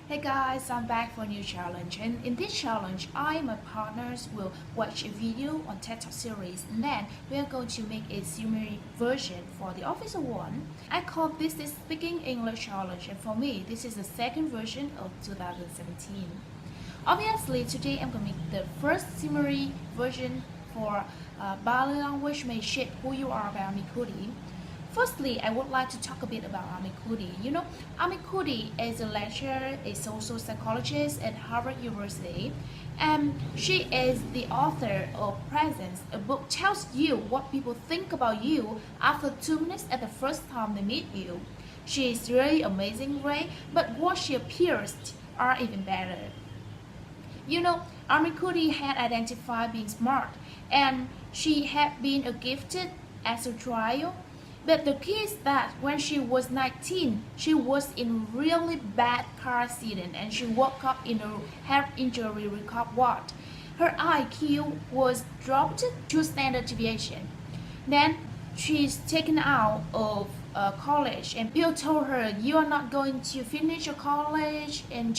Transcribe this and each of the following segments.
Hey guys, I'm back for a new challenge, and in this challenge, I and my partners will watch a video on TED Talk series, and then we are going to make a summary version for the official one. I call this the Speaking English Challenge, and for me, this is the second version of 2017. Obviously, today I'm going to make the first summary version for Body Language May Shape Who You Are by Amy Cuddy. Firstly, I would like to talk a bit about Amy Cuddy. Amy Cuddy is a lecturer, a social psychologist at Harvard University, and she is the author of Presence. A book tells you what people think about you after 2 minutes at the first time they meet you. She is really amazing, right? But what she appears are even better. Amy Cuddy had identified being smart, and she had been a gifted as a child. But the key is that when she was 19, she was in really bad car accident and she woke up in a head injury rehab ward. Her IQ was dropped to standard deviation. Then she's taken out of college, and Bill told her, "You are not going to finish your college, and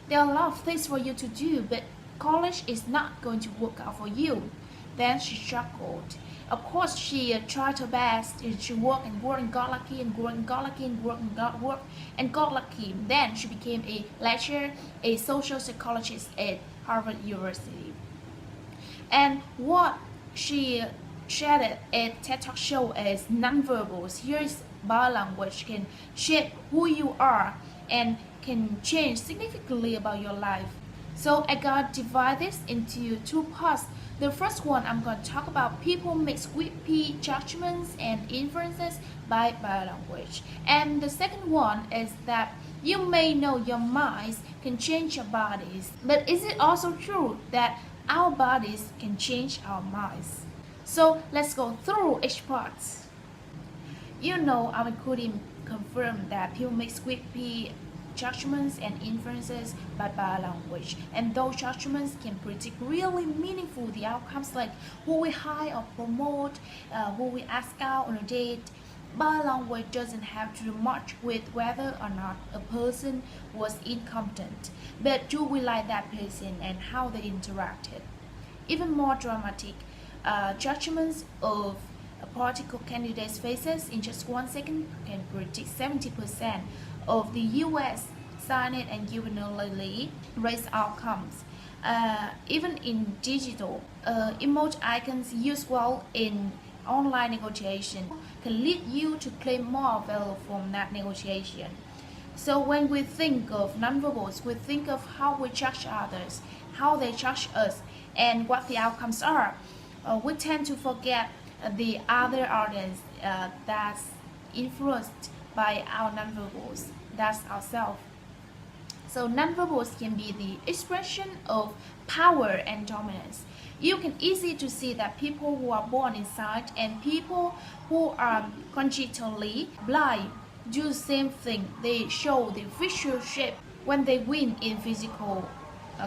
there are a lot of things for you to do, but college is not going to work out for you." Then she struggled. Of course, she tried her best. She worked and worked and got lucky and worked and got lucky and worked and got work and got lucky. Then she became a lecturer, a social psychologist at Harvard University. And what she shared at TED Talk show is nonverbals. Here's body language can shape who you are and can change significantly about your life. So I got divide this into two parts. The first one, I'm going to talk about people make squippy judgments and inferences by body language. And the second one is that you may know your minds can change your bodies, but is it also true that our bodies can change our minds? So let's go through each part. Amy Cuddy confirmed that people make squippy judgments and inferences by body language, and those judgments can predict really meaningful the outcomes, like who we hire or promote, who we ask out on a date. Body language doesn't have to do much with whether or not a person was incompetent, but do we like that person and how they interacted. Even more dramatic, judgments of a political candidate's faces in just 1 second can predict 70% of the U.S. Senate and gubernatorial race outcomes. Even in digital, emoji icons used well in online negotiation can lead you to claim more value from that negotiation. So when we think of nonverbals, we think of how we judge others, how they judge us, and what the outcomes are. We tend to forget the other audience that's influenced by our nonverbals, that's ourselves. So nonverbals can be the expression of power and dominance. You can easily to see that people who are born inside and people who are congenitally blind do the same thing. They show the visual shape when they win in physical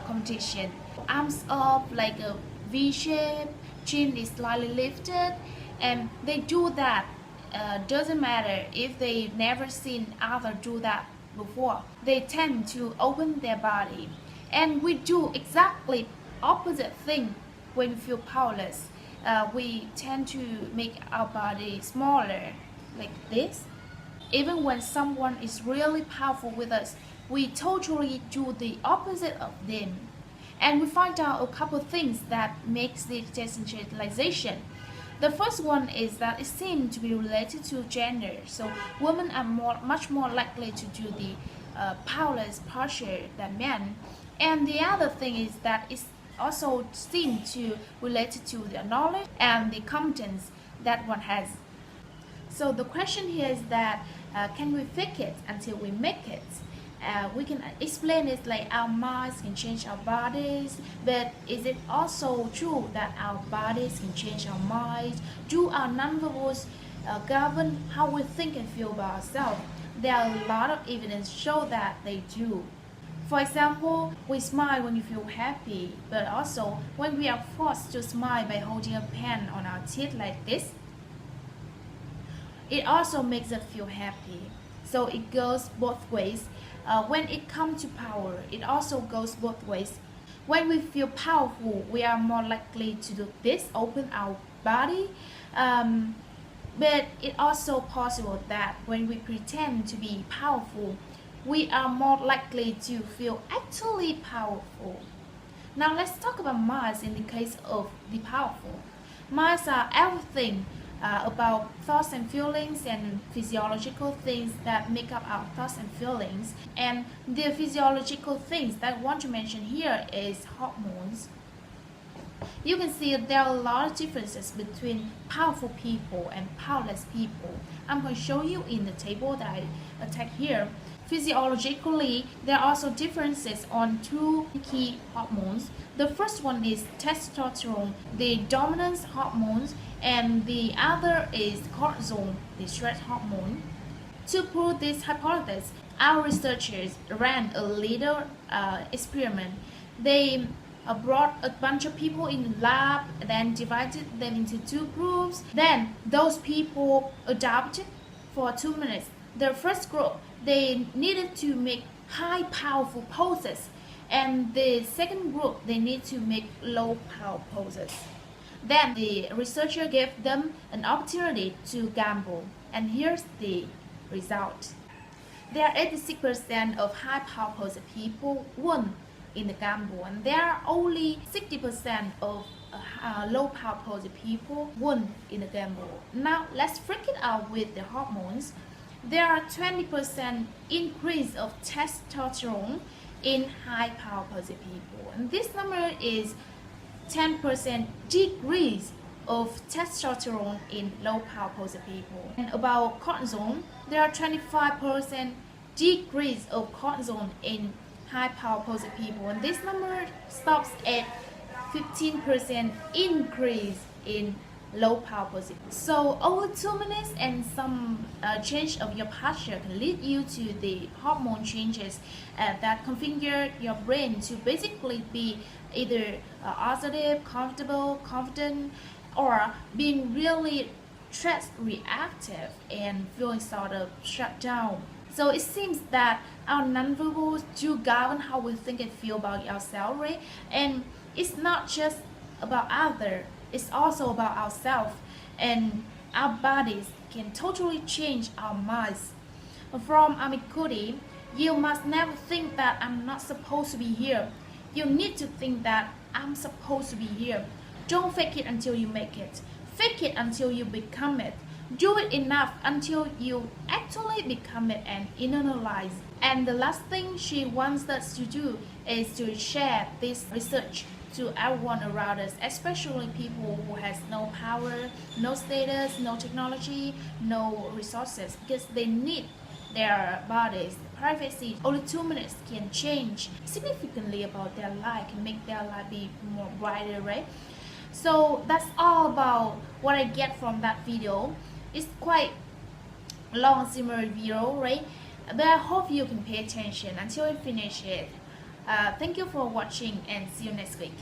competition. Arms up like a V shape, chin is slightly lifted, and they do that. Doesn't matter if they've never seen others do that before. They tend to open their body, and we do exactly opposite thing when we feel powerless. We tend to make our body smaller, like this. Even when someone is really powerful with us, we totally do the opposite of them. And we find out a couple of things that makes the decentralization. The first one is that it seems to be related to gender. So women are much more likely to do the powerless posture than men. And the other thing is that it also seems to related to the knowledge and the competence that one has. So the question here is that can we fake it until we make it? We can explain it like our minds can change our bodies, but is it also true that our bodies can change our minds? Do our nonverbals govern how we think and feel about ourselves? There are a lot of evidence show that they do. For example, we smile when we feel happy, but also when we are forced to smile by holding a pen on our teeth like this, it also makes us feel happy. So it goes both ways. When it comes to power, it also goes both ways. When we feel powerful, we are more likely to do this, open our body. But it's also possible that when we pretend to be powerful, we are more likely to feel actually powerful. Now let's talk about minds in the case of the powerful. Minds are everything about thoughts and feelings and physiological things that make up our thoughts and feelings. And the physiological things that I want to mention here is hormones. You can see there are a lot of differences between powerful people and powerless people. I'm going to show you in the table that I attached here. Physiologically, there are also differences on two key hormones. The first one is testosterone, the dominant hormone, and the other is cortisol, the stress hormone. To prove this hypothesis, our researchers ran a little experiment. They brought a bunch of people in the lab, then divided them into two groups. Then those people adapted for 2 minutes. The first group, they needed to make high powerful poses, and the second group, they need to make low power poses. Then the researcher gave them an opportunity to gamble, and here's the result. There are 86% of high power pose people won in the gamble, and there are only 60% of low power pose people won in the gamble. Now let's freak it out with the hormones. There are 20% increase of testosterone in high power pose people, and this number is 10% decrease of testosterone in low power pose people. And about cortisol, there are 25% decrease of cortisol in high power pose people, and this number stops at 15% increase in low power pose. So over 2 minutes and some change of your posture can lead you to the hormone changes that configure your brain to basically be either positive, comfortable, confident, or being really stress reactive and feeling sort of shut down. So it seems that our nonverbals do govern how we think and feel about ourselves, right? And it's not just about others, it's also about ourselves. And our bodies can totally change our minds. From Amy Cuddy, you must never think that I'm not supposed to be here. You need to think that I'm supposed to be here. Don't fake it until you make it. Fake it until you become it. Do it enough until you actually become it and internalize. And the last thing she wants us to do is to share this research to everyone around us, especially people who has no power, no status, no technology, no resources, because they need their bodies, privacy. Only 2 minutes can change significantly about their life, can make their life be more brighter, right? So that's all about what I get from that video. It's quite long summary video, right? But I hope you can pay attention until I finish it. Thank you for watching and see you next week.